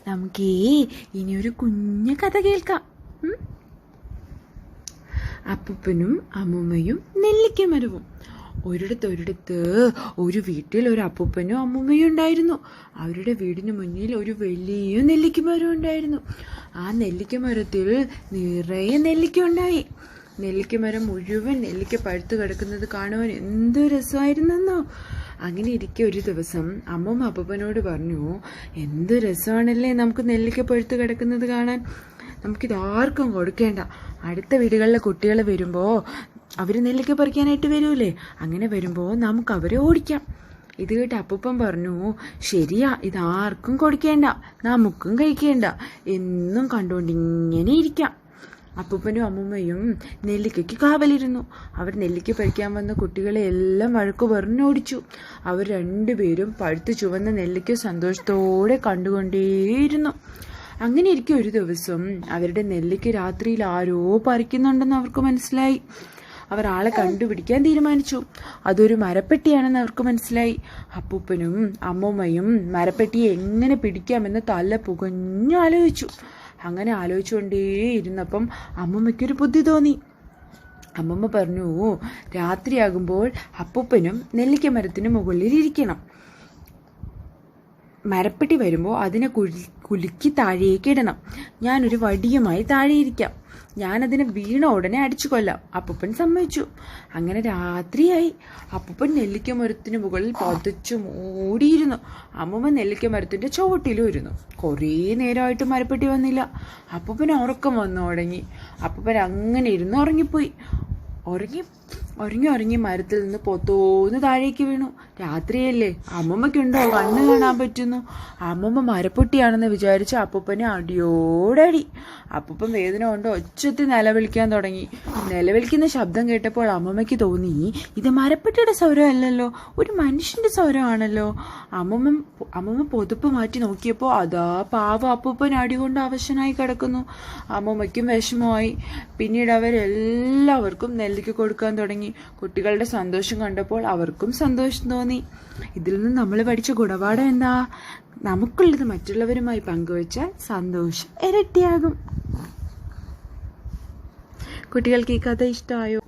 നമുക്കേ ഇനിയൊരു കുഞ്ഞു കഥ കേൾക്കാം. അപ്പൂപ്പനും അമ്മൂമ്മയും നെല്ലിക്കമരവും. ഒരിടത്ത് ഒരു വീട്ടിൽ ഒരു അപ്പൂപ്പനും അമ്മൂമ്മയും ഉണ്ടായിരുന്നു. അവരുടെ വീടിന് മുന്നിൽ ഒരു വലിയ നെല്ലിക്കമരം ഉണ്ടായിരുന്നു. ആ നെല്ലിക്കമരത്തിൽ നിറയെ നെല്ലിക്ക ഉണ്ടായി. നെല്ലിക്കമരം മുഴുവൻ നെല്ലിക്ക പഴുത്തു കിടക്കുന്നത് കാണുവാൻ എന്ത് രസമായിരുന്നെന്നോ. അങ്ങനെ ഇരിക്കെ ഒരു ദിവസം അമ്മൂമ്മ അപ്പൂപ്പനോട് പറഞ്ഞു, എന്ത് രസമാണല്ലേ നമുക്ക് നെല്ലിക്ക പഴുത്തു കിടക്കുന്നത് കാണാൻ. നമുക്കിതാർക്കും കൊടുക്കേണ്ട. അടുത്ത വീടുകളിലെ കുട്ടികൾ വരുമ്പോൾ അവർ നെല്ലിക്ക പറിക്കാനായിട്ട് വരൂലേ, അങ്ങനെ വരുമ്പോൾ നമുക്ക് അവരെ ഓടിക്കാം. ഇത് കേട്ട് അപ്പൂപ്പൻ പറഞ്ഞു, ശരിയാ, ഇതാർക്കും കൊടുക്കേണ്ട, നമുക്കും കഴിക്കേണ്ട, എന്നും കണ്ടുകൊണ്ടിങ്ങനെ ഇരിക്കാം. അപ്പൂപ്പനും അമ്മൂമ്മയും നെല്ലിക്കയ്ക്ക് കാവലിരുന്നു. അവർ നെല്ലിക്ക പറിക്കാൻ വന്ന കുട്ടികളെ എല്ലാം വഴക്കു പറഞ്ഞോടിച്ചു. അവർ രണ്ടുപേരും പഴുത്ത് ചുവന്ന നെല്ലിക്ക സന്തോഷത്തോടെ കണ്ടുകൊണ്ടേയിരുന്നു. അങ്ങനെ ഇരിക്കും ഒരു ദിവസം അവരുടെ നെല്ലിക്ക രാത്രിയിൽ ആരോ പറിക്കുന്നുണ്ടെന്ന് അവർക്ക് മനസ്സിലായി. അവർ ആളെ കണ്ടുപിടിക്കാൻ തീരുമാനിച്ചു. അതൊരു മരപ്പെട്ടിയാണെന്ന് അവർക്ക് മനസ്സിലായി. അപ്പൂപ്പനും അമ്മൂമ്മയും മരപ്പെട്ടിയെ എങ്ങനെ പിടിക്കാമെന്ന് തല പുകഞ്ഞു ആലോചിച്ചു. അങ്ങനെ ആലോചിച്ചുകൊണ്ടേയിരുന്നപ്പം അമ്മൂമ്മയ്ക്കൊരു ബുദ്ധി തോന്നി. അമ്മൂമ്മ പറഞ്ഞു, രാത്രിയാകുമ്പോൾ അപ്പൂപ്പനും നെല്ലിക്ക മരത്തിന് മുകളിൽ ഇരിക്കണം. മരപ്പെട്ടി വരുമ്പോൾ അതിനെ കുലുക്കി താഴേക്ക് ഇടണം. ഞാനൊരു വടിയുമായി താഴെയിരിക്കാം. ഞാനതിനെ വീണ ഉടനെ അടിച്ചു കൊല്ലാം. അപ്പൂപ്പൻ സമ്മതിച്ചു. അങ്ങനെ രാത്രിയായി. അപ്പൂപ്പൻ നെല്ലിക്ക മരത്തിന് മുകളിൽ പതിച്ചു മൂടിയിരുന്നു. അമ്മൂമ്മ നെല്ലിക്ക മരത്തിന്റെ ചുവട്ടിലും ഇരുന്നു. കുറേ നേരമായിട്ട് മരപ്പെട്ടി വന്നില്ല. അപ്പൂപ്പൻ ഉറക്കം വന്നു തുടങ്ങി. അപ്പൂപ്പൻ അങ്ങനെ ഇരുന്ന് ഉറങ്ങിപ്പോയി. ഉറങ്ങി മരത്തിൽ നിന്ന് പൊത്തോന്ന് താഴേക്ക് വീണു. രാത്രിയല്ലേ, അമ്മമ്മയ്ക്കുണ്ടോ കണ്ണ് കാണാൻ പറ്റുന്നു. അമ്മമ്മ മരപ്പൊട്ടിയാണെന്ന് വിചാരിച്ച് അപ്പൂപ്പനെ അടിയോടടി. അപ്പൂപ്പൻ വേദന കൊണ്ട് ഒച്ചത്തിൽ നിലവിളിക്കാൻ തുടങ്ങി. നിലവിളിക്കുന്ന ശബ്ദം കേട്ടപ്പോൾ അമ്മമ്മയ്ക്ക് തോന്നി, ഇത് മരപ്പെട്ടിയുടെ സ്വരമല്ലല്ലോ, ഒരു മനുഷ്യന്റെ സ്വരമാണല്ലോ. അമ്മമ്മ പൊതുപ്പ് മാറ്റി നോക്കിയപ്പോൾ അതാ പാവ അപ്പൂപ്പൻ അടികൊണ്ട് അവശനായി കിടക്കുന്നു. അമ്മമ്മയ്ക്കും വിഷമമായി. പിന്നീട് അവരെല്ലാവർക്കും നെല്ലിക്ക കൊടുക്കാൻ തുടങ്ങി. കുട്ടികളുടെ സന്തോഷം കണ്ടപ്പോൾ അവർക്കും സന്തോഷം തോന്നി. ഇതിൽ നിന്ന് നമ്മൾ പഠിച്ച ഗുണപാഠം എന്താ? നമുക്കുള്ളത് മറ്റുള്ളവരുമായി പങ്കുവച്ചാൽ സന്തോഷം ഇരട്ടിയാകും. കുട്ടികൾക്ക് ഈ കഥ ഇഷ്ടമായോ?